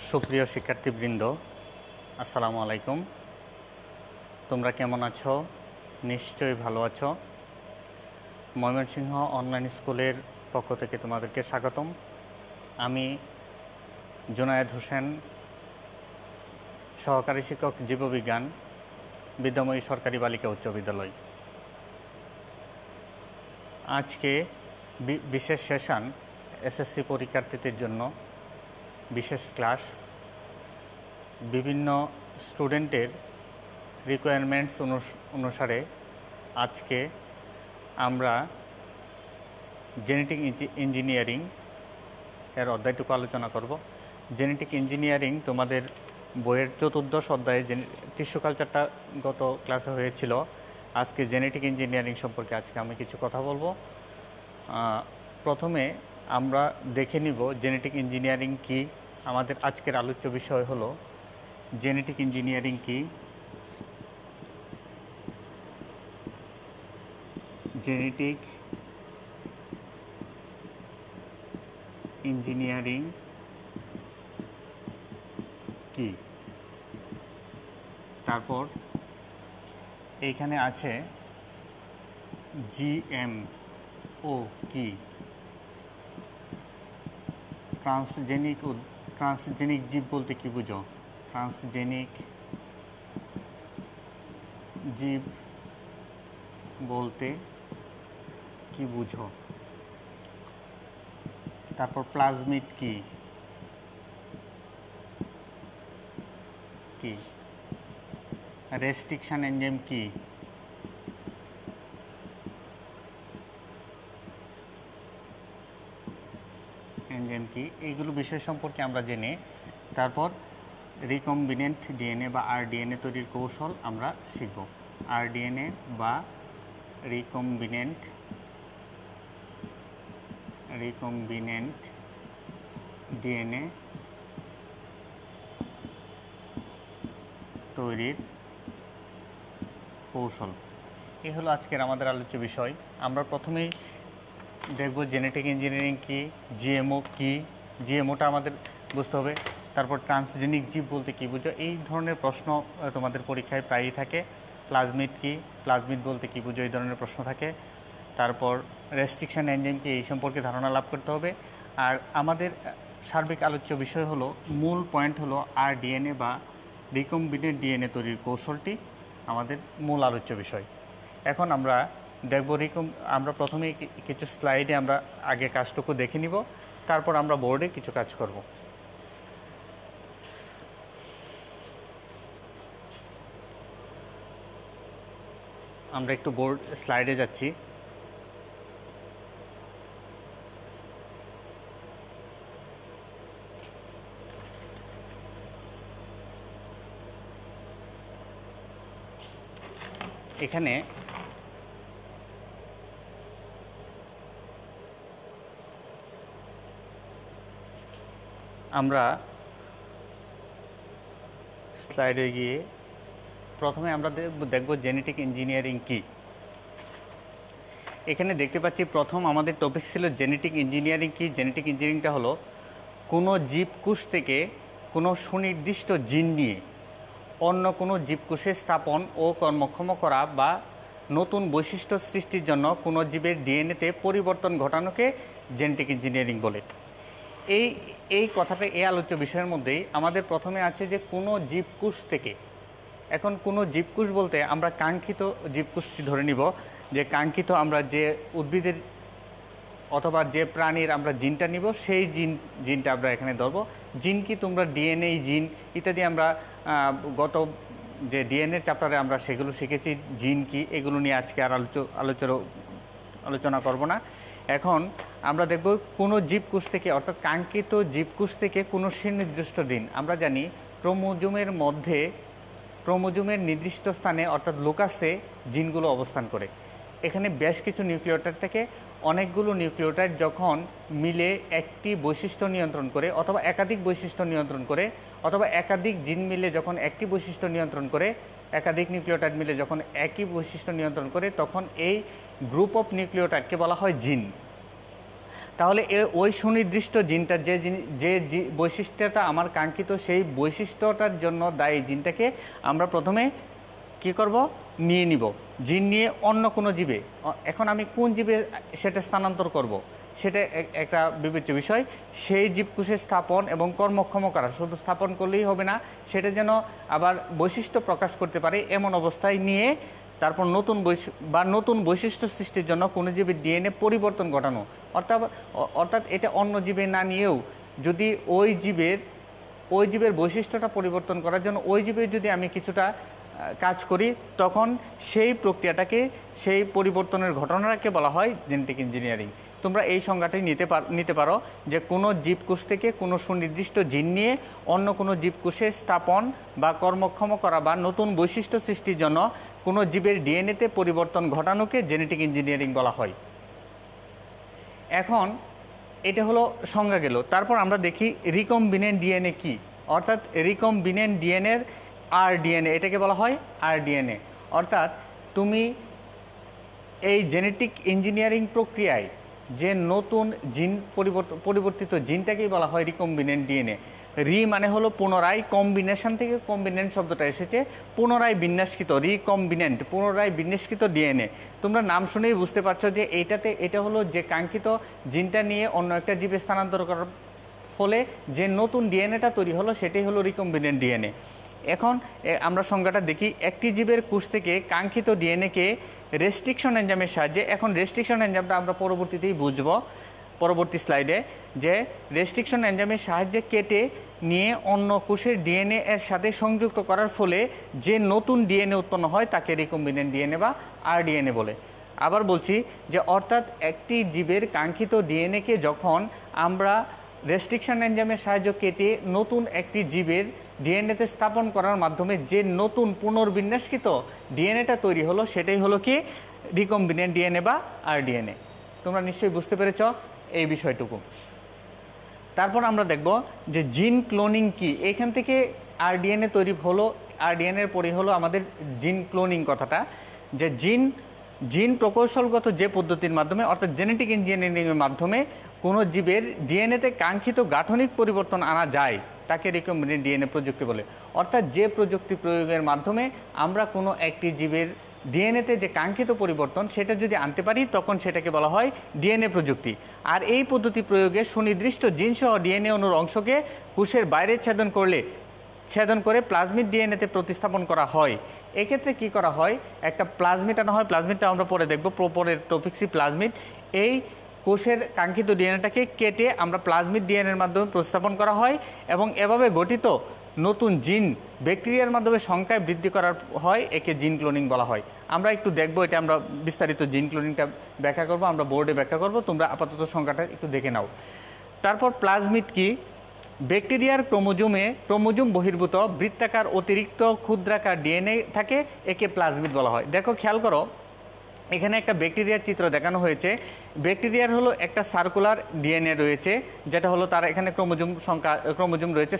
সুপ্রিয় শিক্ষার্থীবৃন্দ, আসসালামু আলাইকুম। তোমরা কেমন আছো? নিশ্চয়ই ভালো আছো। ময়মনসিংহ অনলাইন স্কুলের পক্ষ থেকে তোমাদেরকে স্বাগতম। আমি জুনায়েদ হোসেন, সহকারী শিক্ষক জীববিজ্ঞান, বিদ্যাময়ী সরকারি বালিকা উচ্চ বিদ্যালয়। আজকে বিশেষ সেশন, এসএসসি পরীক্ষার্থীদের জন্য বিশেষ ক্লাস। বিভিন্ন স্টুডেন্টের রিকোয়ারমেন্টস অনুসারে আজকে আমরা জেনেটিক ইঞ্জিনিয়ারিং এর অধ্যায়টুকু আলোচনা করব। জেনেটিক ইঞ্জিনিয়ারিং তোমাদের বইয়ের চতুর্দশ অধ্যায়ে টিস্যু কালচারটা গত ক্লাসে হয়েছিল। আজকে জেনেটিক ইঞ্জিনিয়ারিং সম্পর্কে আজকে আমি কিছু কথা বলবো। প্রথমে আমরা দেখে নিব জেনেটিক ইঞ্জিনিয়ারিং কি। আমাদের আজকের আলোচ্য বিষয় হলো জেনেটিক ইঞ্জিনিয়ারিং কি। জেনেটিক ইঞ্জিনিয়ারিং কি, তারপর এইখানে আছে জিএমও কি, ট্রান্সজেনিক জীব বলতে কি বুঝো? ট্রান্সজেনিক জীব বলতে কি বুঝো? তারপর প্লাজমিড কি, রেস্ট্রিকশন এনজাইম কি, এইগুলো বিষয় সম্পর্কে আমরা জেনে তারপর রিকম্বিনেন্ট ডিএনএ বা আরডিএনএ তৈরির কৌশল আমরা শিখব। আরডিএনএ বা রিকম্বিনেন্ট ডিএনএ তৈরির কৌশল, এই হলো আজকের আমাদের আলোচ্য বিষয়। আমরা প্রথমেই দেখব জেনেটিক ইঞ্জিনিয়ারিং কি, জিএমও কি। জিএমওটা আমাদের বুঝতে হবে। তারপর ট্রান্সজেনিক জীব বলতে কি বুঝো? এই ধরনের প্রশ্ন তোমাদের পরীক্ষায় প্রায়ই থাকে। প্লাজমিড কি, প্লাজমিড বলতে কি বুঝো? এই ধরনের প্রশ্ন থাকে। তারপর রেস্ট্রিকশন এনজাইম কি, এই সম্পর্কে ধারণা লাভ করতে হবে। আর আমাদের সার্বিক আলোচ্য বিষয় হলো, মূল পয়েন্ট হলো আরডিএনএ বা রিকম্বিনেন্ট ডিএনএ তৈরির কৌশলটি আমাদের মূল আলোচ্য বিষয়। এখন আমরা দেখব আমরা প্রথমে কিছু স্লাইডে আমরা আগে কাজটুকু দেখে নিব, তারপর আমরা বোর্ডে কিছু কাজ করব। আমরা একটু বোর্ড স্লাইডে যাচ্ছি। এখানে আমরা স্লাইডে গিয়ে প্রথমে আমরা দেখব জেনেটিক ইঞ্জিনিয়ারিং কি। এখানে দেখতে পাচ্ছি প্রথম আমাদের টপিক ছিল জেনেটিক ইঞ্জিনিয়ারিং কি। জেনেটিক ইঞ্জিনিয়ারিংটা হলো কোনো জীবকোষ থেকে কোনো সুনির্দিষ্ট জিন নিয়ে অন্য কোনো জীবকোষে স্থাপন ও কর্মক্ষম করা বা নতুন বৈশিষ্ট্য সৃষ্টির জন্য কোনো জীবের ডিএনএতে পরিবর্তন ঘটানোকে জেনেটিক ইঞ্জিনিয়ারিং বলে। এই কথাটা এই আলোচ্য বিষয়ের মধ্যেই আমাদের প্রথমে আছে যে কোনো জীবকোষ থেকে। এখন কোনো জীবকোষ বলতে আমরা কাঙ্ক্ষিত জীবকোষটি ধরে নিব, যে কাঙ্ক্ষিত আমরা যে উদ্ভিদের অথবা যে প্রাণীর আমরা জিনটা নিব, সেই জিনটা আমরা এখানে ধরবো। জিন কি তোমরা ডিএনএ জিন ইত্যাদি আমরা গত যে ডিএনএ চ্যাপ্টারে আমরা সেগুলো শিখেছি। জিন কি এগুলো নিয়ে আজকে আর আলোচনা করব না। এখন আমরা দেখব কোনো জীবকোষ থেকে, অর্থাৎ কাঙ্ক্ষিত জীবকোষ থেকে কোনো সুনির্দিষ্ট জিন। আমরা জানি ক্রোমোজোমের মধ্যে, ক্রোমোজোমের নির্দিষ্ট স্থানে অর্থাৎ লোকাসে জিনগুলো অবস্থান করে। এখানে বেশ কিছু নিউক্লিওটাইড থেকে অনেকগুলো নিউক্লিওটাইড যখন মিলে একটি বৈশিষ্ট্য নিয়ন্ত্রণ করে, অথবা একাধিক বৈশিষ্ট্য নিয়ন্ত্রণ করে, অথবা একাধিক জিন মিলে যখন একটি বৈশিষ্ট্য নিয়ন্ত্রণ করে, একাধিক নিউক্লিওটাইড মিলে যখন একই বৈশিষ্ট্য নিয়ন্ত্রণ করে, তখন এই গ্রুপ অফ নিউক্লিওটাইডকে বলা হয় জিন। তাহলে ওই সুনির্দিষ্ট জিনটা যে বৈশিষ্ট্যটা আমার কাঙ্ক্ষিত সেই বৈশিষ্ট্যটার জন্য দায়ী জিনটাকে আমরা প্রথমে কি করব, নিয়ে নিব, জিন নিয়ে অন্য কোনো জীবে। এখন আমি কোন জীবে সেটা স্থানান্তর করব, সেটা একটা বিবেচ্য বিষয়। সেই জীবকোষে স্থাপন এবং কর্মক্ষম করা, শুধু স্থাপন করলেই হবে না, সেটা যেন আবার বৈশিষ্ট্য প্রকাশ করতে পারে এমন অবস্থায় নিয়ে তারপর নতুন বৈশিষ্ট্য সৃষ্টির জন্য কোনো জীবের ডিএনএ পরিবর্তন ঘটানো। অর্থাৎ এটা অন্য জীবে না নিয়েও যদি ওই জীবের বৈশিষ্ট্যটা পরিবর্তন করার জন্য ওই জীবের যদি আমি কিছুটা কাজ করি, তখন সেই প্রক্রিয়াটাকে, সেই পরিবর্তনের ঘটনাটাকে বলা হয় জেনেটিক ইঞ্জিনিয়ারিং। তোমরা এই সংজ্ঞাটি নিতে পারো যে কোনো জীবকোষ থেকে কোনো সুনির্দিষ্ট জিন নিয়ে অন্য কোনো জীবকোষে স্থাপন বা কর্মক্ষম করা বা নতুন বৈশিষ্ট্য সৃষ্টির জন্য কোনো জীবের ডিএনএতে পরিবর্তন ঘটানোকে জেনেটিক ইঞ্জিনিয়ারিং বলা হয়। এখন এটা হলো সংজ্ঞা গেল। তারপর আমরা দেখি রিকম্বিনেন্ট ডিএনএ কি, অর্থাৎ রিকম্বিনেন্ট ডিএনএর আরডিএনএ, এটাকে বলা হয় আরডিএনএ। অর্থাৎ তুমি এই জেনেটিক ইঞ্জিনিয়ারিং প্রক্রিয়ায় যে নতুন জিন পরিবর্তিত জিনটাকেই বলা হয় রিকম্বিনেন্ট ডিএনএ। মানে হলো পুনরায়, কম্বিনেশন থেকে কম্বিনেন্ট শব্দটা এসেছে, পুনরায় বিন্যাসকৃত, রিকম্বিনেন্ট, পুনরায় বিন্যাসকৃত ডিএনএ। তোমরা নাম শুনেই বুঝতে পারছো যে এটা হলো যে কাঙ্ক্ষিত জিনটা নিয়ে অন্য একটা জীবে স্থানান্তর করার ফলে যে নতুন ডিএনএটা তৈরি হলো সেটাই হলো রিকম্বিনেন্ট ডিএনএ। এখন আমরা সংজ্ঞাটা দেখি। একটি জীবের কোষ থেকে কাঙ্ক্ষিত ডিএনএকে রেস্ট্রিকশন এনজাইমের সাহায্যে, এখন রেস্ট্রিকশন এনজাইমটা আমরা পরবর্তীতেই বুঝবো পরবর্তী স্লাইডে, যে রেস্ট্রিকশন এনজাইমের সাহায্যে কেটে নিয়ে অন্য কোষের ডিএনএ এর সাথে সংযুক্ত করার ফলে যে নতুন ডিএনএ উৎপন্ন হয় তাকে রিকম্বিনেন্ট ডিএনএ বা আরডিএনএ বলে। আবার বলছি যে অর্থাৎ একটি জীবের কাঙ্ক্ষিত ডিএনএকে যখন আমরা রেস্ট্রিকশন এনজাইমের সাহায্যে কেটে নতুন একটি জীবের ডিএনএতে স্থাপন করার মাধ্যমে যে নতুন পুনর্বিন্যাসকৃত ডিএনএটা তৈরি হলো সেটাই হলো কি রিকম্বিনেন্ট ডিএনএ বা আরডিএনএ। তোমরা নিশ্চয়ই বুঝতে পেরেছ এই বিষয়টুকু। তারপর আমরা দেখব যে জিন ক্লোনিং কি। এখান থেকে আরডিএনএ তৈরি হলো, আরডিএনএর পরে হলো আমাদের জিন ক্লোনিং কথাটা, যে জিন প্রকৌশলগত যে পদ্ধতির মাধ্যমে অর্থাৎ জেনেটিক ইঞ্জিনিয়ারিংয়ের মাধ্যমে কোনো জীবের ডিএনএতে কাঙ্ক্ষিত গাঠনিক পরিবর্তন আনা যায় তাকে রিকম্বিনেন্ট ডিএনএ প্রযুক্তি বলে। অর্থাৎ যে প্রযুক্তি প্রয়োগের মাধ্যমে আমরা কোনো একটি জীবের ডিএনএতে যে কাঙ্ক্ষিত পরিবর্তন সেটা যদি আনতে পারি তখন সেটাকে বলা হয় ডিএনএ প্রযুক্তি। আর এই পদ্ধতি প্রয়োগে সুনির্দিষ্ট জিনসহ ডিএনএ অণুর অংশকে কোষের বাইরে ছেদন করে প্লাজমিড ডিএনএতে প্রতিস্থাপন করা হয়। এক্ষেত্রে কি করা হয়, একটা প্লাজমিড আনা হয়, প্লাজমিডটা আমরা পরে দেখব, পরের টপিক্সই প্লাজমিড। এই কোষের কাঙ্ক্ষিত ডিএনএটাকে কেটে আমরা প্লাজমিড ডিএনএর মাধ্যমে প্রতিস্থাপন করা হয় এবং এভাবে গঠিত নতুন জিন ব্যাকটেরিয়ার মাধ্যমে সংখ্যায় বৃদ্ধি করা হয়, একে জিন ক্লোনিং বলা হয়। আমরা একটু দেখবো, এটা আমরা বিস্তারিত জিন ক্লোনিংটা ব্যাখ্যা করব, আমরা বোর্ডে ব্যাখ্যা করব, তোমরা আপাতত সংখ্যাটা একটু দেখে নাও। তারপর প্লাজমিড কি, ব্যাকটেরিয়ার ক্রোমোজোম বহির্ভূত বৃত্তাকার অতিরিক্ত ক্ষুদ্রাকার ডিএনএ থাকে, একে প্লাজমিড বলা হয়। দেখো খেয়াল করো, এখানে একটা ব্যাকটেরিয়ার চিত্র দেখানো হয়েছে। ব্যাকটেরিয়ার হলো একটা সার্কুলার ডিএনএ রয়েছে, যেটা হলো তার এখানে ক্রোমোজোম রয়েছে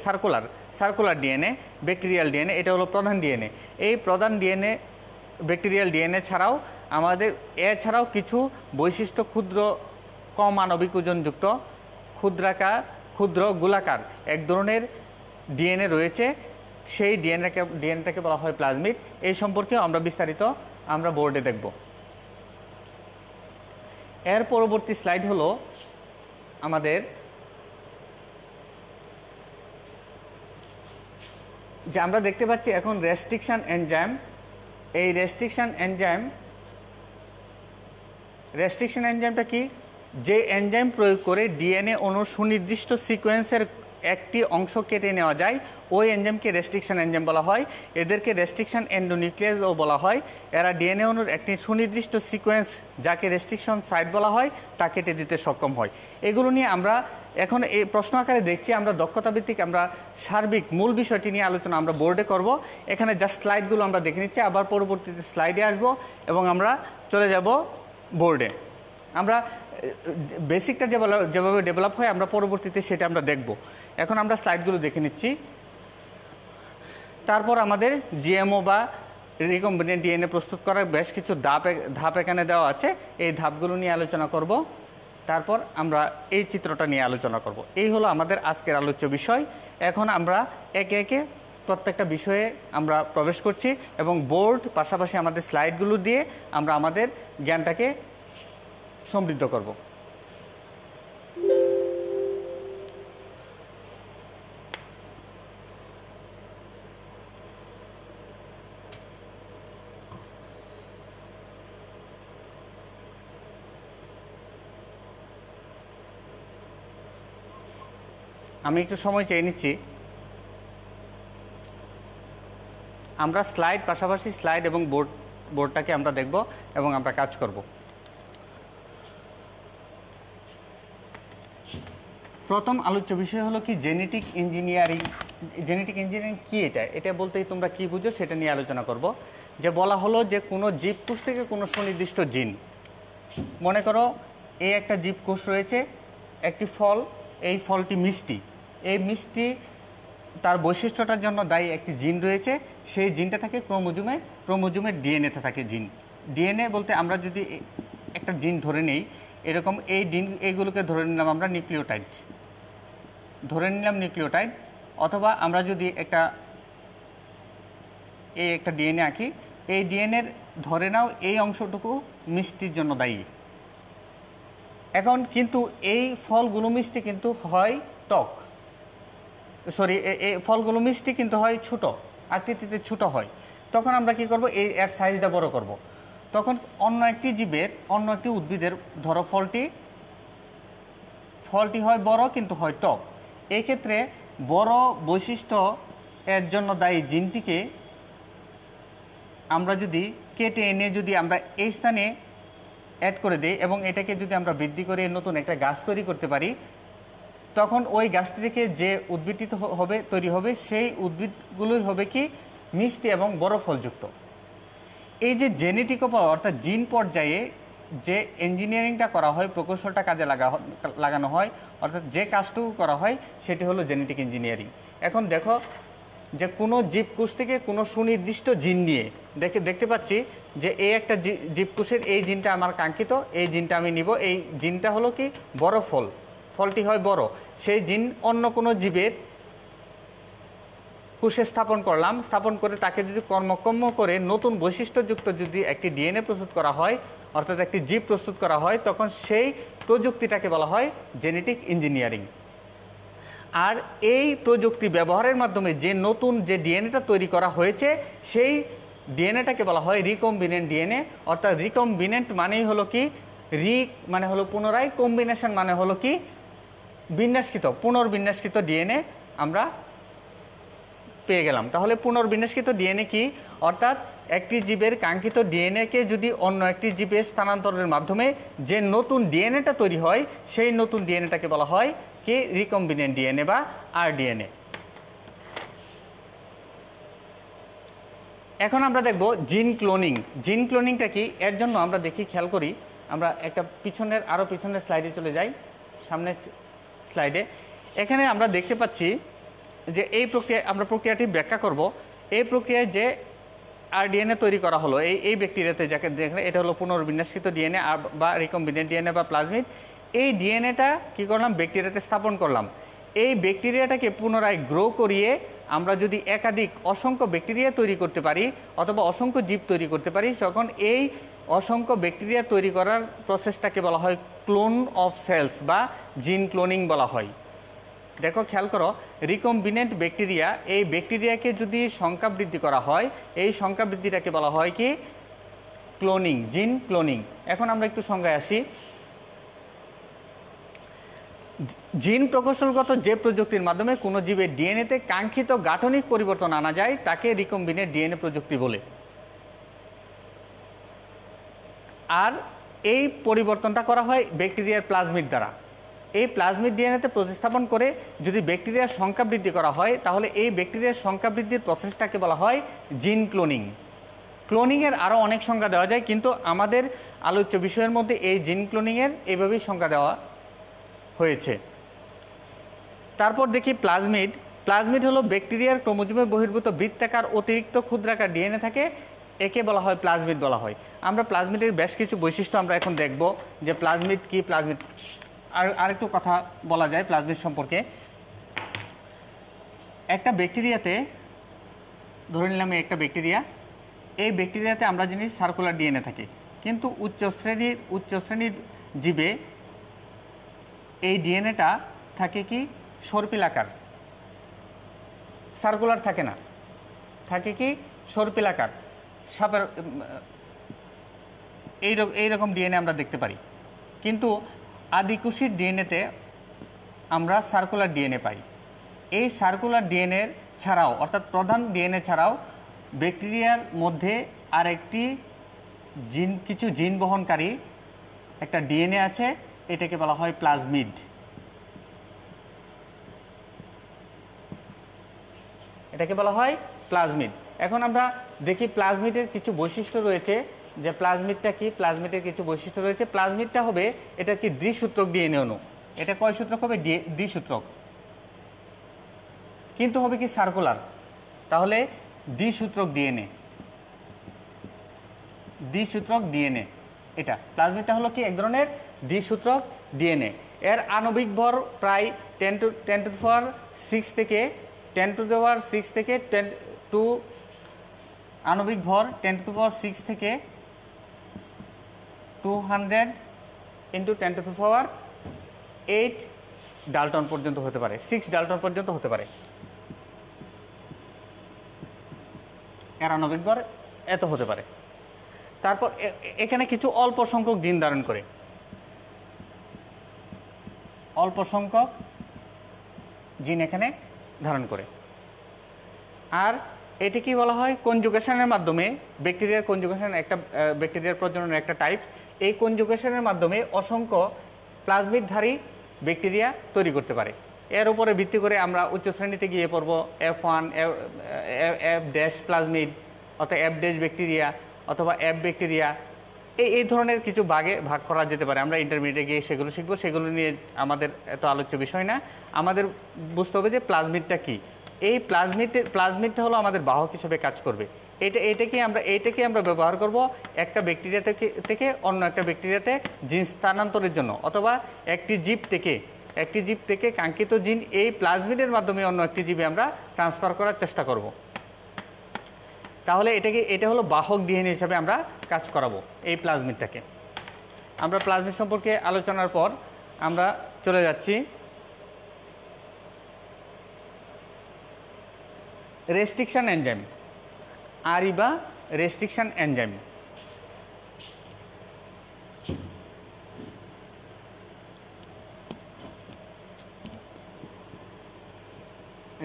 সার্কুলার ডিএনএ, ব্যাকটেরিয়াল ডিএনএ, এটা হলো প্রধান ডিএনএ। এই প্রধান ডিএনএ ব্যাকটেরিয়াল ডিএনএ ছাড়াও এছাড়াও কিছু বৈশিষ্ট্য ক্ষুদ্র কম আণবিক ওজনযুক্ত ক্ষুদ্র গোলাকার এক ধরনের ডিএনএ রয়েছে, সেই ডিএনএটাকে বলা হয় প্লাজমিড। এই সম্পর্কেও আমরা বিস্তারিত আমরা বোর্ডে দেখব। এর পরবর্তী স্লাইড হলো আমাদের যে আমরা দেখতে পাচ্ছি এখন রেস্ট্রিকশন এনজাইম। এই রেস্ট্রিকশন এনজাইমটা কি, যে এনজাইম প্রয়োগ করে ডিএনএ অণুর সুনির্দিষ্ট সিকোয়েন্সের একটি অংশ কেটে নেওয়া যায় ওই এনজাইমকে রেস্ট্রিকশন এনজাইম বলা হয়। এদেরকে রেস্ট্রিকশন এন্ডোনিউক্লিয়াসও বলা হয়। এরা ডিএনএ অণুর একটি সুনির্দিষ্ট সিকোয়েন্স, যাকে রেস্ট্রিকশন সাইট বলা হয়, তা কেটে দিতে সক্ষম হয়। এগুলো নিয়ে আমরা এখন এই প্রশ্ন আকারে দেখছি, আমরা দক্ষতা ভিত্তিক আমরা সার্বিক মূল বিষয়টি নিয়ে আলোচনা আমরা বোর্ডে করব। এখানে জাস্ট স্লাইডগুলো আমরা দেখে নিচ্ছি, আবার পরবর্তীতে স্লাইডে আসব এবং আমরা চলে যাব বোর্ডে। আমরা বেসিকটা যেভাবে ডেভেলপ হয় আমরা পরবর্তীতে সেটা আমরা দেখব। এখন আমরা স্লাইডগুলো দেখে নিচ্ছি। তারপর আমাদের জিএমও বা রিকম্বিনেন্ট ডিএনএ প্রস্তুত করার বেশ কিছু ধাপ এখানে দেওয়া আছে, এই ধাপগুলো নিয়ে আলোচনা করব। তারপর আমরা এই চিত্রটা নিয়ে আলোচনা করব। এই হলো আমাদের আজকের আলোচ্য বিষয়। এখন আমরা একে একে প্রত্যেকটা বিষয়ে আমরা প্রবেশ করছি এবং বোর্ড পাশাপাশি আমাদের স্লাইডগুলো দিয়ে আমরা আমাদের জ্ঞানটাকে সমৃদ্ধ করব। আমি একটু সময় চেয়ে নিচ্ছি। আমরা স্লাইড পাশাপাশি স্লাইড এবং বোর্ডটাকে আমরা দেখব এবং আমরা কাজ করব। প্রথম আলোচ্য বিষয় হলো কি জেনেটিক ইঞ্জিনিয়ারিং। জেনেটিক ইঞ্জিনিয়ারিং কি? এটা বলতেই তোমরা কি বুঝো সেটা নিয়ে আলোচনা করব। যে বলা হলো যে কোনো জীবকোষ থেকে কোনো সুনির্দিষ্ট জিন, মনে করো এই একটা জীবকোষ রয়েছে, একটি ফল, এই ফলটি মিষ্টি, এই মিষ্টি তার বৈশিষ্ট্যটার জন্য দায়ী একটি জিন রয়েছে, সেই জিনটা থাকে ক্রোমোজোমের ডিএনএতে থাকে জিন। ডিএনএ বলতে আমরা যদি একটা জিন ধরে নেই, এরকম এইগুলোকে ধরে নিলাম আমরা নিউক্লিওটাইড, অথবা আমরা যদি একটা ডিএনএ আঁকি, এই ডিএনএর ধরে নাও এই অংশটুকু মিষ্টির জন্য দায়ী। এখন কিন্তু এই ফলগুলো মিষ্টি কিন্তু হয় টক, এই ফলগুলো মিষ্টি কিন্তু হয় ছোট, আকৃতিতে ছোট হয়। তখন আমরা কি করব, এর সাইজটা বড় করব। তখন অন্য একটি উদ্ভিদের ধরো ফলটি হয় বড় কিন্তু হয় টক। এই ক্ষেত্রে বড় বৈশিষ্ট্য এর জন্য দায়ী জিনটিকে আমরা যদি কেটে এনে যদি আমরা এই স্থানে অ্যাড করে দিই এবং এটাকে যদি আমরা বৃদ্ধি করে নতুন একটা গাছ তৈরি করতে পারি, তখন ওই গাছটি থেকে যে উদ্ভিদটি তৈরি হবে সেই উদ্ভিদগুলোই হবে কি মিষ্টি এবং বড় ফলযুক্ত। এই যে জেনেটিক পাওয়ার অর্থাৎ জিন পর্যায়ে যে ইঞ্জিনিয়ারিংটা করা হয়, প্রকৌশলটা কাজে লাগানো হয়, অর্থাৎ যে কাজটুকু করা হয় সেটি হলো জেনেটিক ইঞ্জিনিয়ারিং। এখন দেখো যে কোনো জীবকোষ থেকে কোনো সুনির্দিষ্ট জিন নিয়ে দেখতে পাচ্ছি যে এই একটা জীবকোষের এই জিনটা আমার কাঙ্ক্ষিত, এই জিনটা আমি নিব, এই জিনটা হলো কি বড় ফলটি হয় বড়, সেই জিন অন্য কোনো জীবের কোষে স্থাপন করে তাকে যদি কর্মকম্ম করে নতুন বৈশিষ্ট্যযুক্ত যদি একটি ডিএনএ প্রস্তুত করা হয়, অর্থাৎ একটি জীব প্রস্তুত করা হয়, তখন সেই প্রযুক্তিটাকে বলা হয় জেনেটিক ইঞ্জিনিয়ারিং। আর এই প্রযুক্তি ব্যবহারের মাধ্যমে যে নতুন যে ডিএনএটা তৈরি করা হয়েছে, সেই ডিএনএটাকে বলা হয় রিকম্বিনেন্ট ডিএনএ। অর্থাৎ রিকম্বিনেন্ট মানেই হলো কি মানে হলো পুনরায়, কম্বিনেশন মানে হলো কি পুনর্বিন্যাসকৃত ডিএনএ আমরা পেয়ে গেলাম। তাহলে পুনর্বিন্যাসকৃত ডিএনএ কি? অর্থাৎ একটি জীবের কাঙ্ক্ষিত ডিএনএকে যদি অন্য একটি জীবে স্থানান্তরের মাধ্যমে যে নতুন ডিএনএটা তৈরি হয়, সেই নতুন ডিএনএটাকে বলা হয় কি রিকম্বিনেন্ট ডিএনএ বা আরডিএনএ। এখন আমরা দেখব জিন ক্লোনিং। জিন ক্লোনিংটা কি? এর জন্য আমরা খেয়াল করি, আমরা একটা আরও পিছনের স্লাইডে চলে যাই, সামনের স্লাইডে। এখানে আমরা দেখতে পাচ্ছি যে আমরা প্রক্রিয়াটি ব্যাখ্যা করব। এই প্রক্রিয়ায় যে আরডিএনএ তৈরি করা হলো এই ব্যাকটেরিয়াতে, যাকে দেখলে এটা হলো পুনর্বিন্যাসকৃত ডিএনএ বা রিকম্বিনেন্ট ডিএনএ বা প্লাজমিড। এই ডিএনএটা কি করলাম, ব্যাকটেরিয়াতে স্থাপন করলাম। এই ব্যাকটেরিয়াটাকে পুনরায় গ্রো করিয়ে আমরা যদি অসংখ্য ব্যাকটেরিয়া তৈরি করতে পারি অথবা অসংখ্য জীব তৈরি করতে পারি, তখন এই অসংখ্য ব্যাকটেরিয়া তৈরি করার প্রসেসটাকে বলা হয় ক্লোন অফ সেলস বা জিন ক্লোনিং বলা হয়। দেখো খেয়াল করো, রিকম্বিনেন্ট ব্যাকটেরিয়া, এই ব্যাকটেরিয়াকে যদি সংখ্যা বৃদ্ধি করা হয়, এই সংখ্যা বৃদ্ধিটাকে বলা হয় কি ক্লোনিং, জিন ক্লোনিং। এখন আমরা একটু সংজ্ঞায় আসি। জিন প্রকৌশলগত যে প্রযুক্তির মাধ্যমে কোনো জীবের ডিএনএতে কাঙ্ক্ষিত গাঠনিক পরিবর্তন আনা যায় তাকে রিকম্বিনেন্ট ডিএনএ প্রযুক্তি বলে। আর এই পরিবর্তনটা করা হয় ব্যাকটেরিয়ার প্লাজমিড দ্বারা। এই প্লাজমিড ডিএনএতে প্রতিস্থাপন করে যদি ব্যাকটেরিয়ার সংখ্যা বৃদ্ধি করা হয়, তাহলে এই ব্যাকটেরিয়ার সংখ্যা বৃদ্ধির প্রসেসটাকে বলা হয় জিন ক্লোনিং। ক্লোনিংয়ের আরও অনেক সংজ্ঞা দেওয়া যায়, কিন্তু আমাদের আলোচ্য বিষয়ের মধ্যে এই জিন ক্লোনিংয়ের এইভাবেই সংজ্ঞা দেওয়া হয়েছে। তারপর দেখি প্লাজমিড। প্লাজমিড হলো ব্যাকটেরিয়ার ক্রোমোজোমের বহির্ভূত বৃত্তাকার অতিরিক্ত ক্ষুদ্রাকার ডিএনএ থাকে, একে বলা হয় প্লাজমিড বলা হয়। আমরা প্লাজমিডের বেশ কিছু বৈশিষ্ট্য আমরা এখন দেখব যে প্লাজমিড কি। প্লাজমিড আরেকটু কথা বলা যায় প্লাজমিড সম্পর্কে। একটা ব্যাকটেরিয়াতে ধরে নিলাম একটা ব্যাকটেরিয়া, এই ব্যাকটেরিয়াতে আমরা জানি সার্কুলার ডিএনএ থাকে, কিন্তু উচ্চ শ্রেণীর জীবে এই ডিএনএটা থাকে কি সর্পিলাকার, সার্কুলার থাকে না, থাকে কি সর্পিলাকার। সাপের এইরকম ডিএনএ আমরা দেখতে পারি, কিন্তু আদিকোষীর ডিএনএতে আমরা সার্কুলার ডিএনএ পাই। এই সার্কুলার ডিএনএ ছাড়াও অর্থাৎ প্রধান ডিএনএ ছাড়াও ব্যাকটেরিয়ার মধ্যে আরেকটি কিছু জিন বহনকারী একটা ডিএনএ আছে, এটাকে বলা হয় প্লাজমিড। এটাকে বলা হয় প্লাজমিড। এখন আমরা দেখি প্লাজমিডের কিছু বৈশিষ্ট্য রয়েছে, যে প্লাজমিডটা কি। প্লাজমিডের কিছু বৈশিষ্ট্য রয়েছে। প্লাজমিডটা হবে এটা কি দ্বিসূত্রক ডিএনএ অণু। এটা কয় সূত্রক হবে? দ্বিসূত্রক, কিন্তু হবে কি সার্কুলার। তাহলে দ্বিসূত্রক ডিএনএ, দ্বিসূত্রক ডিএনএ এটা প্লাজমিডটা হলো কি এক ধরনের দ্বিসূত্রক ডিএনএ। এর আণবিক ভর প্রায় 10 to the power 6 থেকে 10 to the power 6 থেকে 10 to আণবিক ভর 10 to the power 6 থেকে 200 into 10 to the power 8 Dalton পর্যন্ত হতে পারে, 6 ডাল্টন পর্যন্ত হতে পারে। এর আণবিক ভর এত হতে পারে। তারপর এখানে কিছু অল্প সংখ্যক জিন ধারণ করে, অল্প সংখ্যক জিন এখানে ধারণ করে। আর এটি কি বলা হয় কনজুগেশনের মাধ্যমে, ব্যাকটেরিয়ার কনজুগেশন একটা ব্যাকটেরিয়ার প্রজননের একটা টাইপ। এই কনজুগেশনের মাধ্যমে অসংখ্য প্লাজমিডধারী ব্যাকটেরিয়া তৈরি করতে পারে। এর উপরে ভিত্তি করে আমরা উচ্চ শ্রেণীতে গিয়ে পড়ব F1 F ড্যাশ প্লাজমিড অথবা F ড্যাশ ব্যাকটেরিয়া অথবা F ব্যাকটেরিয়া, এই ধরনের কিছু ভাগ করা যেতে পারে। আমরা ইন্টারমিডিয়েটে গিয়ে সেগুলো শিখবো, সেগুলো নিয়ে আমাদের এত আলোচ্য বিষয় না। আমাদের বুঝতে হবে যে প্লাজমিডটা কি। এই প্লাজমিডটা হলো আমাদের বাহক হিসেবে কাজ করবে। এইটাকে আমরা ব্যবহার করব একটা ব্যাকটেরিয়া থেকে অন্য একটা ব্যাকটেরিয়াতে জিন স্থানান্তরের জন্য, অথবা একটি জীব থেকে কাঙ্ক্ষিত জিন এই প্লাজমিডের মাধ্যমে অন্য একটি জীবে আমরা ট্রান্সফার করার চেষ্টা করব। তাহলে এটা হলো বাহক ডিএনএ হিসাবে আমরা কাজ করাবো এই প্লাজমিডটাকে। আমরা প্লাজমিড সম্পর্কে আলোচনার পর আমরা চলে যাচ্ছি রেস্ট্রিকশন এনজাইম, আরিবা restriction enzyme.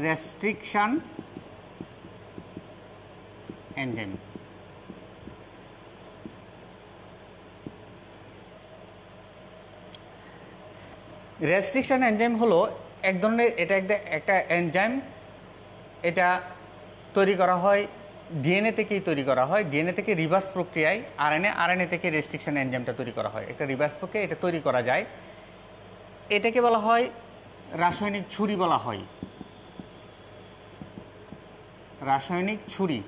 Restriction enzyme restriction enzyme হলো এক ধরনের, এটা একটা এনজাইম। এটা তৈরি করা হয় ডিএনএ থেকেই তৈরি করা হয়। ডিএনএ থেকে রিভার্স প্রক্রিয়ায় আরএনএ থেকে রেস্ট্রিকশন এনজাইমটা তৈরি করা হয়। একটা রিভার্স প্রক্রিয়া এটা তৈরি করা যায়। এটাকে বলা হয় রাসায়নিক ছুরি বলা হয়, রাসায়নিক ছুরি।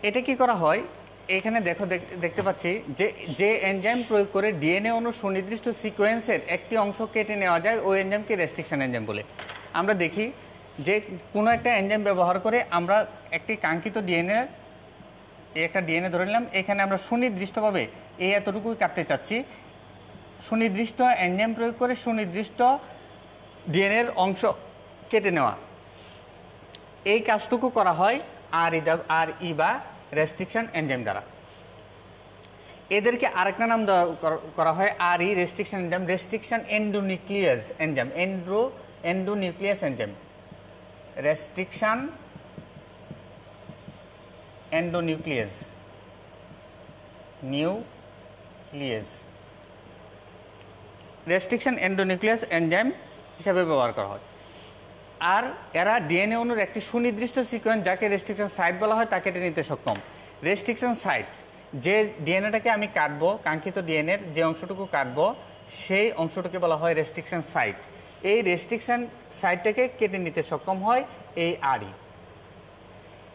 এটা কি করা হয় এখানে দেখতে পাচ্ছি যে এনজাইম প্রয়োগ করে ডিএনএ অণু সুনির্দিষ্ট সিকোয়েন্সের একটি অংশ কেটে নেওয়া যায় ওই এনজাইমকে রেস্ট্রিকশন এনজাইম বলে। আমরা দেখি যে কোনো একটা এনজাইম ব্যবহার করে আমরা একটি কাঙ্ক্ষিত একটা ডিএনএ ধরে নিলাম, এখানে আমরা সুনির্দিষ্টভাবে এতটুকুই কাটতে চাচ্ছি। সুনির্দিষ্ট এনজাইম প্রয়োগ করে সুনির্দিষ্ট ডিএনএর অংশ কেটে নেওয়া, এই কাজটুকু করা হয় আরই বা রেস্ট্রিকশন এনজাইম দ্বারা। এদেরকে আরেকটা নাম করা হয় RE restriction enzyme, restriction endonuclease enzyme, endonuclease enzyme, restriction endonuclease restriction endonuclease enzyme হিসাবে ব্যবহার করা হয়। আর এরা ডিএনএ অণুর একটি সুনির্দিষ্ট সিকোয়েন্স যাকে রেস্ট্রিকশন সাইট বলা হয় তা কেটে নিতে সক্ষম। রেস্ট্রিকশন সাইট, যে ডিএনএটাকে আমি কাটবো, কাঙ্ক্ষিত ডিএনএর যে অংশটুকু কাটবো সেই অংশটাকে বলা হয় রেস্ট্রিকশন সাইট। এই রেস্ট্রিকশন সাইটটাকে কেটে নিতে সক্ষম হয় এই আরই।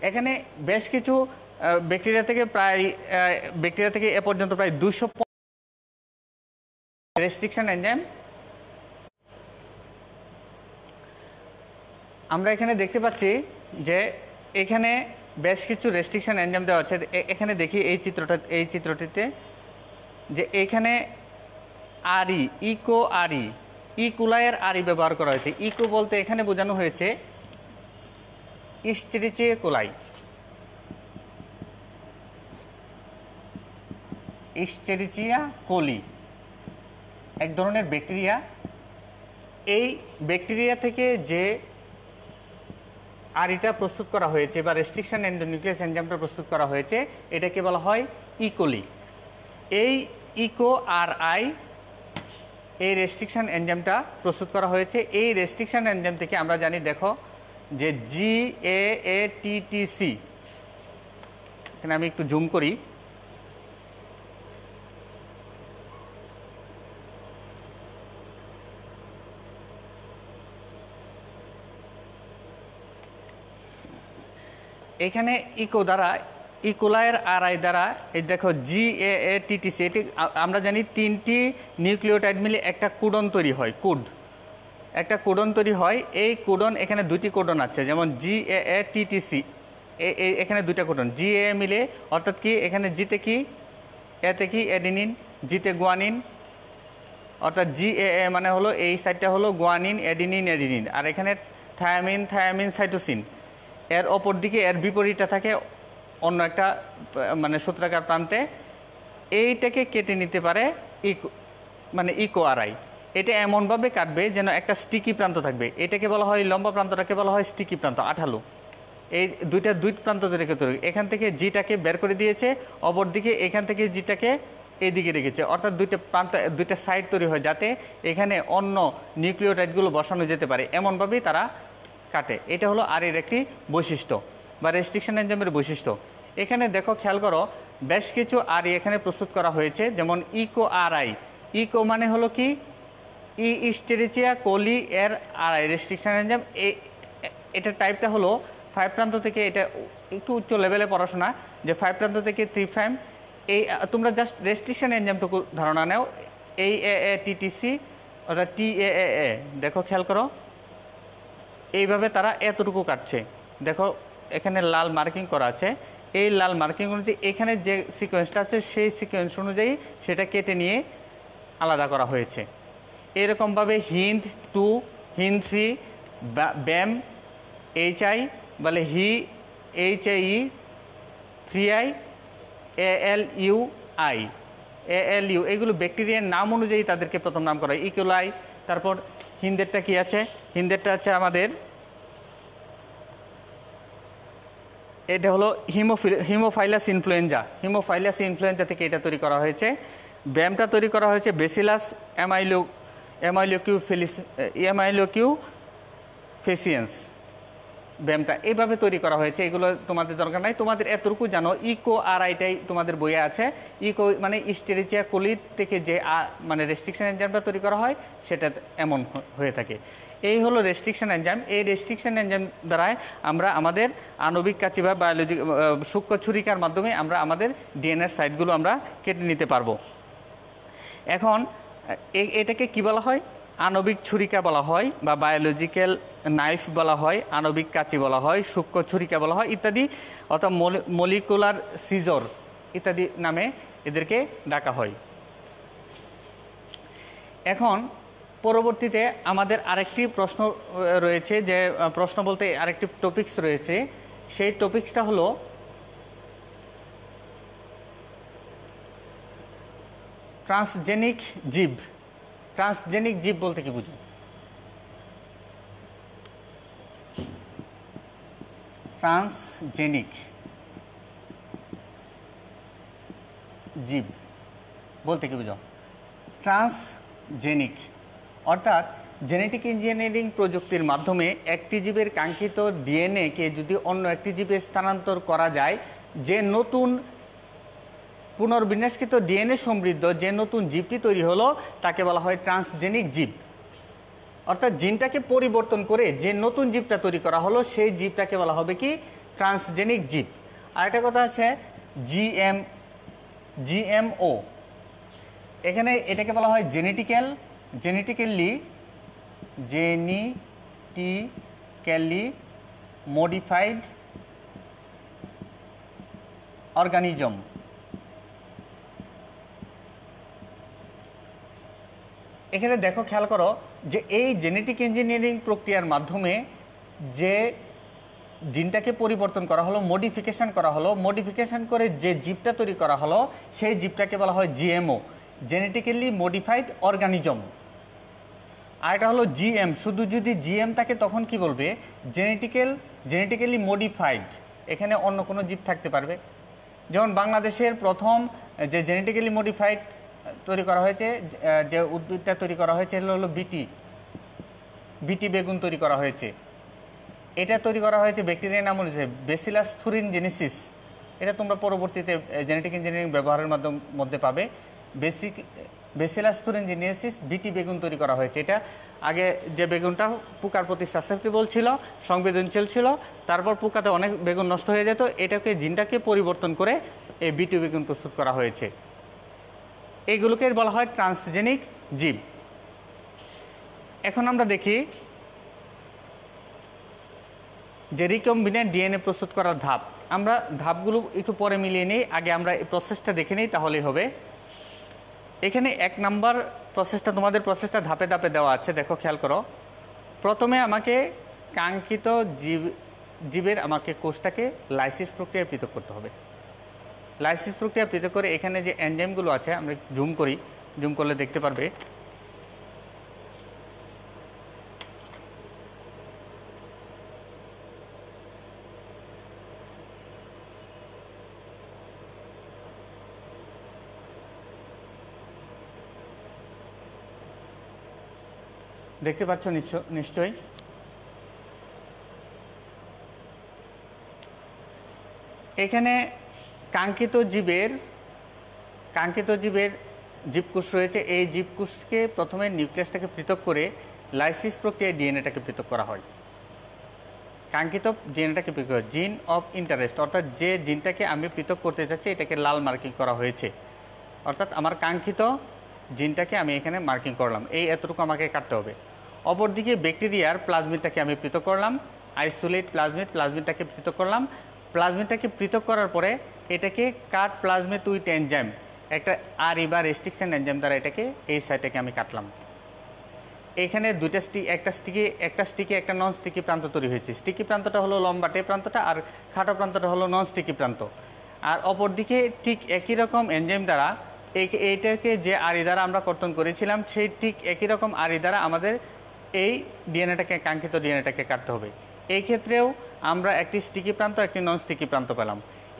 এখানে বেশ কিছু ব্যাকটেরিয়া থেকে এ পর্যন্ত প্রায় 200 রেস্ট্রিকশন এনজাইম আমরা এখানে দেখতে পাচ্ছি যে এখানে বেশ কিছু রেস্ট্রিকশন এনজাইম দেওয়া আছে। এখানে দেখি এই চিত্রটিতে যে এখানে আরই ইকো আরই ইকুলায়ের আরই ব্যবহার করা হয়েছে। ইকো বলতে এখানে বোঝানো হয়েছে ইস্টেরিচিয়া কোলাই, ইস্টেরিচিয়া কোলি এক ধরনের ব্যাকটেরিয়া। এই ব্যাকটেরিয়া থেকে যে আরইটা প্রস্তুত করা হয়েছে বা রেস্ট্রিকশন এন্ডোনিউক্লিয়াস এনজাইমটা প্রস্তুত করা হয়েছে এটাকে বলা হয় ইকোলি। এই ইকো আর আই এই রেস্ট্রিকশন এনজাইমটা প্রস্তুত করা হয়েছে। এই রেস্ট্রিকশন এনজাইম থেকে আমরা জানি, দেখো যে GAATTC, এখানে আমি একটু জুম করি, এখানে ইকো দ্বারা ইকোলায়ের আরআই দ্বারা এই দেখো GAATTC, এটি আমরা জানি 3টি নিউক্লিওটাইড মিলে একটা কোডন তৈরি হয়, একটা কোডন তৈরি হয়। এই কোডন এখানে 2টি কোডন আছে, যেমন GAATTC এখানে 2টা কোডন, GA মিলে অর্থাৎ কি এখানে জিতে কি এতে কি অ্যাডিনিন, জিতে গুয়ানিন, অর্থাৎ GAA মানে হলো এই সাইডটা হলো গুয়ানিন অ্যাডিনিন, আর এখানে থায়ামিন সাইটোসিন। এর অপর দিকে এর বিপরীতটা থাকে অন্য একটা মানে সূত্রাকার প্রান্তে। এইটাকে কেটে নিতে পারে ইকো আরআই। এটা এমনভাবে কাটবে যেন একটা স্টিকি প্রান্ত থাকবে। এটাকে বলা হয়, লম্বা প্রান্তটাকে বলা হয় স্টিকি প্রান্ত, আঠালো। এই দুই প্রান্ত রেখে তৈরি, এখান থেকে জিটাকে বের করে দিয়েছে, অপর দিকে এখান থেকে জিটাকে এইদিকে রেখেছে, অর্থাৎ দুইটা সাইড তৈরি হয় যাতে এখানে অন্য নিউক্লিওটাইডগুলো বসানো যেতে পারে, এমনভাবেই তারা কাটে। এটা হলো আরএর একটি বৈশিষ্ট্য বা রেস্ট্রিকশন এনজাইমের বৈশিষ্ট্য। এখানে দেখো, খেয়াল করো, বেশ কিছু আরই এখানে প্রস্তুত করা হয়েছে, যেমন ইকো আরআই। ইকো মানে হলো কি ইস্টেরিচিয়া কোলি এর আরআই রেস্ট্রিকশন এনজাইম। এটার টাইপটা হলো 5 প্রান্ত থেকে, এটা একটু উচ্চ লেভেলে পড়াশোনা, যে 5 প্রান্ত থেকে 3'। এই তোমরা জাস্ট রেস্ট্রিকশন এনজাইমটুকু ধারণা নাও। এই AATTC অর্থাৎ TAAA, দেখো খেয়াল করো, এইভাবে তারা এতটুকু কাটছে। দেখো এখানে লাল মার্কিং করা আছে, এই লাল মার্কিং অনুযায়ী এখানে যে সিকোয়েন্সটা আছে সেই সিকোয়েন্স অনুযায়ী সেটা কেটে নিয়ে আলাদা করা হয়েছে। এরকমভাবে হিন্দ 2, হিন্দ 3, ব্যাম HI বলে HAE 3I, ALU এগুলো ব্যাকটেরিয়ার নাম অনুযায়ী তাদেরকে প্রথম নাম করা হয়। ইকোলাই, তারপর হিন্দেরটা কি আছে, হিন্দেরটা আছে আমাদের, এটা হলো হিমোফাইলাস ইনফ্লুয়েঞ্জা থেকে এটা তৈরি করা হয়েছে। ব্যামটা তৈরি করা হয়েছে বেসিলাস অ্যামাইলোকিউ ফেসিয়েন্স, ব্যামটা এইভাবে তৈরি করা হয়েছে। এগুলো তোমাদের দরকার নাই, তোমাদের এতটুকু জানো ইকো আরআইটাই তোমাদের বইয়ে আছে। ইকো মানে ইস্টেরিচিয়া কোলি থেকে যে মানে রেস্ট্রিকশন এনজাইমটা তৈরি করা হয় সেটা এমন হয়ে থাকে। এই হলো রেস্ট্রিকশন এনজাইম। এই রেস্ট্রিকশন এনজাইম দ্বারাই আমরা আমাদের আণবিক কাঁচি বা বায়োলজি সূক্ষ্ম ছুরিকার মাধ্যমে আমরা আমাদের ডিএনএর সাইটগুলো আমরা কেটে নিতে পারবো। এখন এটাকে কি বলা হয়, আণবিক ছুরিকা বলা হয় বা বায়োলজিক্যাল নাইফ বলা হয়, আণবিক কাঁচি বলা হয়, সূক্ষ্ম ছুরিকা বলা হয় ইত্যাদি, অর্থাৎ মলিকুলার সিজর ইত্যাদি নামে এদেরকে ডাকা হয়। এখন পরবর্তীতে আমাদের আরেকটি প্রশ্ন রয়েছে, যে প্রশ্ন বলতে আরেকটি টপিকস রয়েছে, সেই টপিকসটা হলো ট্রান্সজেনিক জীব। ট্রান্সজেনিক জীব বলতে কি বুঝো? ট্রান্সজেনিক জীব বলতে কি বুঝো? ট্রান্সজেনিক অর্থাৎ জেনেটিক ইঞ্জিনিয়ারিং প্রযুক্তির মাধ্যমে একটি জীবের কাঙ্ক্ষিত ডিএনএকে যদি অন্য একটি জীবে স্থানান্তর করা যায়, যে নতুন পুনর্বিন্যাসকৃত ডিএনএ সমৃদ্ধ যে নতুন জীবটি তৈরি হলো তাকে বলা হয় ট্রান্সজেনিক জীব। অর্থাৎ জিনটাকে পরিবর্তন করে যে নতুন জীবটা তৈরি করা হলো সেই জীবটাকে বলা হবে কি ট্রান্সজেনিক জীব। আরেকটা কথা আছে জিএমও, এখানে এটাকে বলা হয় জেনেটিক্যালি মডিফাইড অর্গানিজম। এখানে দেখো, খেয়াল করো যে এই জেনেটিক ইঞ্জিনিয়ারিং প্রক্রিয়ার মাধ্যমে যে জিনটাকে পরিবর্তন করা হলো, মডিফিকেশন করা হলো, মডিফিকেশন করে যে জীবটা তৈরি করা হলো সেই জীবটাকে বলা হয় জিএমও, জেনেটিক্যালি মডিফাইড অর্গানিজম। আর এটা হলো জিএম, শুধু যদি জিএম থাকে তখন কি বলবে জেনেটিক্যালি মডিফাইড, এখানে অন্য কোনো জীব থাকতে পারবে। যেমন বাংলাদেশের প্রথম যে জেনেটিক্যালি মডিফাইড তৈরি করা হয়েছে, যে উদ্ভিদটা তৈরি করা হয়েছে হলো বিটি বেগুন তৈরি করা হয়েছে। এটা তৈরি করা হয়েছে ব্যাকটেরিয়ার নাম হচ্ছে ব্যাসিলাস থুরিনজেনেসিস। এটা তোমরা পরবর্তীতে জেনেটিক ইঞ্জিনিয়ারিং ব্যবহারের মধ্যে পাবে। ব্যাসিলাস থুরিনজেনেসিস বিটি বেগুন তৈরি করা হয়েছে। এটা আগে যে বেগুনটা পোকার প্রতি সাসেপ্টেবল ছিল, সংবেদনশীল ছিল, তারপর পোকাতে অনেক বেগুন নষ্ট হয়ে যেত, এটাকে জিনটাকে পরিবর্তন করে এই বিটি বেগুন প্রস্তুত করা হয়েছে। এইগুলোকে বলা হয় ট্রান্সজেনিক জীব। এখন আমরা দেখি যে রিকম্বিনেন্ট ডিএনএ প্রস্তুত করার ধাপ। আমরা ধাপগুলো একটু পরে মিলিয়ে নিই, আগে আমরা এই প্রসেসটা দেখে নিই, তাহলেই হবে। এখানে 1 নাম্বার প্রসেসটা, তোমাদের প্রসেসটা ধাপে ধাপে দেওয়া আছে, দেখো খেয়াল করো। প্রথমে আমাকে কাঙ্ক্ষিত জীবের আমাকে কোষটাকে লাইসিস প্রক্রিয়ায় পৃথক করতে হবে। লাইসিস প্রক্রিয়া পৃথক করে এখানে যে এনজাইমগুলো আছে, আমরা জুম করি, জুম করলে দেখতে পারবে। দেখতে পাচ্ছ নিশ্চয়ই। এখানে কাঙ্ক্ষিত জীবের জীবকোষ রয়েছে। এই জীবকোষকে প্রথমে নিউক্লিয়াসটাকে পৃথক করে লাইসিস প্রক্রিয়ায় ডিএনএটাকে পৃথক করা হয়। কাঙ্ক্ষিত ডিএনএটাকে পৃথক করা, জিন অফ ইন্টারেস্ট, অর্থাৎ যে জিনটাকে আমি পৃথক করতে চাচ্ছি এটাকে লাল মার্কিং করা হয়েছে। অর্থাৎ আমার কাঙ্ক্ষিত জিনটাকে আমি এখানে মার্কিং করলাম, এই এতটুকু আমাকে কাটতে হবে। অপরদিকে ব্যাকটেরিয়ার প্লাজমিডটাকে আমি পৃথক করলাম, আইসোলেট প্লাজমিডটাকে পৃথক করলাম। প্লাজমিডটাকে পৃথক করার পরে এটাকে কাট প্লাজমিড উইথ এনজাইম, একটা আরই বা রেস্ট্রিকশন এনজাইম দ্বারা এটাকে এই সাইডটাকে আমি কাটলাম। এখানে দুইটা একটা স্টিকি একটা নন স্টিকি প্রান্ত তৈরি হয়েছে। স্টিকি প্রান্তটা হলো লম্বাটে প্রান্তটা, আর খাটো প্রান্তটা হলো নন স্টিকি প্রান্ত। আর অপরদিকে ঠিক একই রকম এনজাইম দ্বারা এইটাকে যে আরই দ্বারা আমরা কর্তন করেছিলাম, সেই ঠিক একই রকম আরই দ্বারা আমাদের এই ডিএনএটাকে, কাঙ্ক্ষিত ডিএনএটাকে কাটতে হবে। এই ক্ষেত্রেও আমরা একটি স্টিকি প্রান্ত, একটি নন স্টিকি প্রান্ত পেলাম।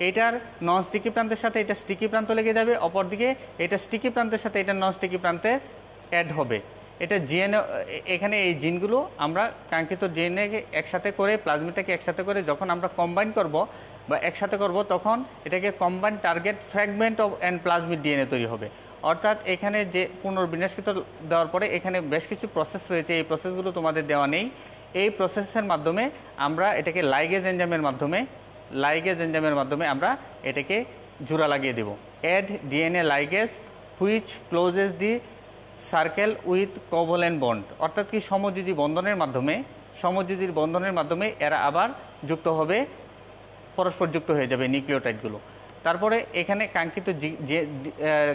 এটার নন স্টিকি প্রান্তের সাথে এটা স্টিকি প্রান্ত লেগে যাবে, অপরদিকে এটা স্টিকি প্রান্তের সাথে এটা নন স্টিকি প্রান্তে অ্যাড হবে। এটা জিএনএ, এখানে এই জিনগুলো আমরা কাঙ্ক্ষিত ডিএনএকে একসাথে করে, প্লাজমিডটাকে একসাথে করে যখন আমরা কম্বাইন করব বা একসাথে করব, তখন এটাকে combine target fragment of and plasmid DNA তৈরি হবে। অর্থাৎ এখানে যে পুনর্বিন্যাসকৃত দেওয়ার পরে এখানে বেশ কিছু প্রসেস রয়েছে, এই প্রসেসগুলো তোমাদের দেওয়া নেই। এই প্রসেসের মাধ্যমে আমরা এটাকে লাইগেজ এনজাইমের মাধ্যমে আমরা এটাকে জোড়া লাগিয়ে দেব। Add DNA ligase which closes the circle with covalent bond, অর্থাৎ কি সমযোজী বন্ধনের মাধ্যমে এরা আবার যুক্ত হবে, পরস্পর যুক্ত হয়ে যাবে নিউক্লিওটাইডগুলো। তারপরে এখানে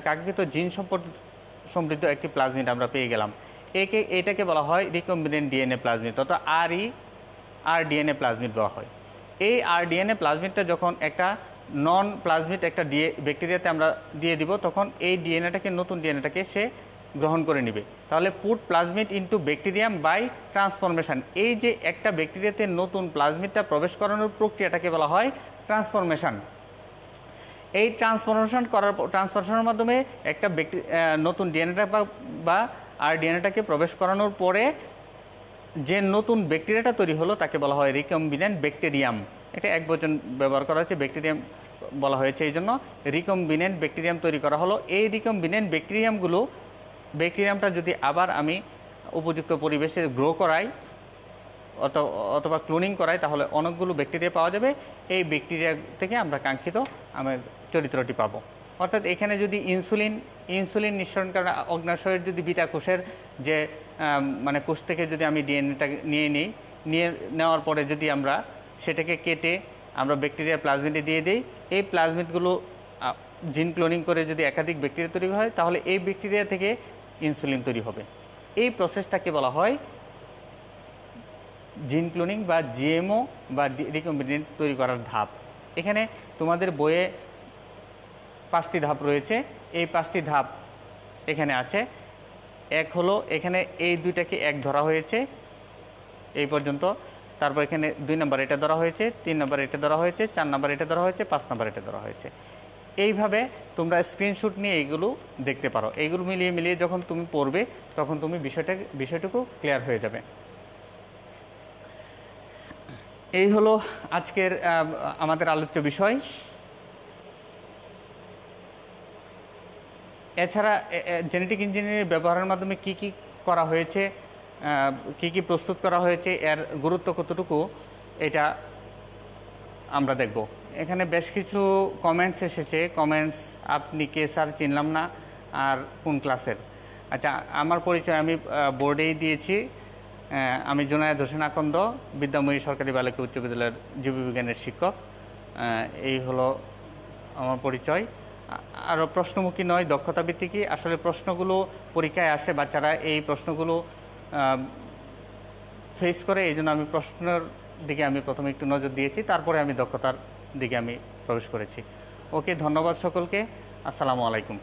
কাঙ্ক্ষিত জিন সমৃদ্ধ একটি প্লাজমিড আমরা পেয়ে গেলাম। এটাকে বলা হয় রিকম্বিনেন্ট ডিএনএ প্লাজমিড, অর্থাৎ আর ডিএনএ প্লাজমিড বলা হয়। এই আর ডিএনএ প্লাজমিডটা যখন একটা নন প্লাজমিড একটা ব্যাকটেরিয়াতে আমরা দিয়ে দিব, তখন এই নতুন ডিএনএটাকে সে গ্রহণ করে নেবে। তাহলে put plasmid into bacterium by transformation, এই যে একটা ব্যাকটেরিয়াতে নতুন প্লাজমিডটা প্রবেশ করানোর প্রক্রিয়াটাকে বলা হয় ট্রান্সফরমেশন। এই ট্রান্সফরমেশনের মাধ্যমে একটা নতুন ডিএনএটা বা আর ডিএনএটাকে প্রবেশ করানোর পরে যে নতুন ব্যাকটেরিয়াটা তৈরি হলো তাকে বলা হয় রিকম্বিনেন্ট ব্যাকটেরিয়াম। এটা একবচন ব্যবহার করা হয়েছে, ব্যাকটেরিয়াম বলা হয়েছে, এই জন্য রিকম্বিনেন্ট ব্যাকটেরিয়াম তৈরি করা হলো। এই রিকম্বিনেন্ট ব্যাকটেরিয়ামটা যদি আবার আমি উপযুক্ত পরিবেশে গ্রো করাই অথবা ক্লোনিং করাই, তাহলে অনেকগুলো ব্যাকটেরিয়া পাওয়া যাবে। এই ব্যাকটেরিয়া থেকে আমরা কাঙ্ক্ষিত আমার চরিত্রটি পাবো। অর্থাৎ এখানে যদি ইনসুলিন নিঃসরণ করা অগ্নাশয়ের যদি বিটা কোষের যে মানে কোষ থেকে যদি আমি ডিএনএটা নিয়ে নেওয়ার পরে যদি আমরা সেটাকে কেটে আমরা ব্যাকটেরিয়ার প্লাজমিডে দিয়ে দিই, এই প্লাজমিডগুলো জিন ক্লোনিং করে যদি একাধিক ব্যাকটেরিয়া তৈরি হয়, তাহলে এই ব্যাকটেরিয়া থেকে ইনসুলিন তৈরি হবে। এই প্রসেসটাকে বলা হয় জিন ক্লোনিং বা জিএমও বা রিকম্বিনেন্ট তৈরি করার ধাপ। এখানে তোমাদের বইয়ে 5টি ধাপ রয়েছে। এই 5টি ধাপ এখানে আছে। এক হলো এখানে এই দুইটাকে এক ধরা হয়েছে এই পর্যন্ত, তারপর এখানে 2 নম্বর এটা ধরা হয়েছে, 3 নম্বর এটা ধরা হয়েছে, 4 নম্বর এটা ধরা হয়েছে, 5 নম্বর এটা ধরা হয়েছে। এইভাবে তোমরা স্ক্রিনশট নিয়ে এইগুলো দেখতে পারো। এইগুলো মিলিয়ে যখন তুমি পড়বে তখন তুমি বিষয়টুকু ক্লিয়ার হয়ে যাবে। এই হলো আজকের আমাদের আলোচ্য বিষয়। এছাড়া জেনেটিক ইঞ্জিনিয়ারিং ব্যবহারের মাধ্যমে কি কি করা হয়েছে, কি কি প্রস্তুত করা হয়েছে, এর গুরুত্ব কতটুকু, এটা আমরা দেখব। এখানে বেশ কিছু কমেন্টস এসেছে। কমেন্টস আপনি কে স্যার চিনলাম না, আর কোন ক্লাসের। আচ্ছা, আমার পরিচয় আমি বোর্ডেই দিয়েছি। আমি জুনায়েদ হোসেন আকন্দ, বিদ্যাময়ী সরকারি বালিকা উচ্চ বিদ্যালয়ের জীববিজ্ঞানের শিক্ষক। এই হলো আমার পরিচয়। আরও প্রশ্নমুখী নয়, দক্ষতা ভিত্তিকই। আসলে প্রশ্নগুলো পরীক্ষায় আসে, বাচ্চারা এই প্রশ্নগুলো ফেস করে, এই জন্য আমি প্রশ্নের দিকে আমি প্রথমে একটু নজর দিয়েছি, তারপরে আমি দক্ষতার দিকে আমি প্রবেশ করেছি। ওকে, ধন্যবাদ সকলকে। আসসালামু আলাইকুম।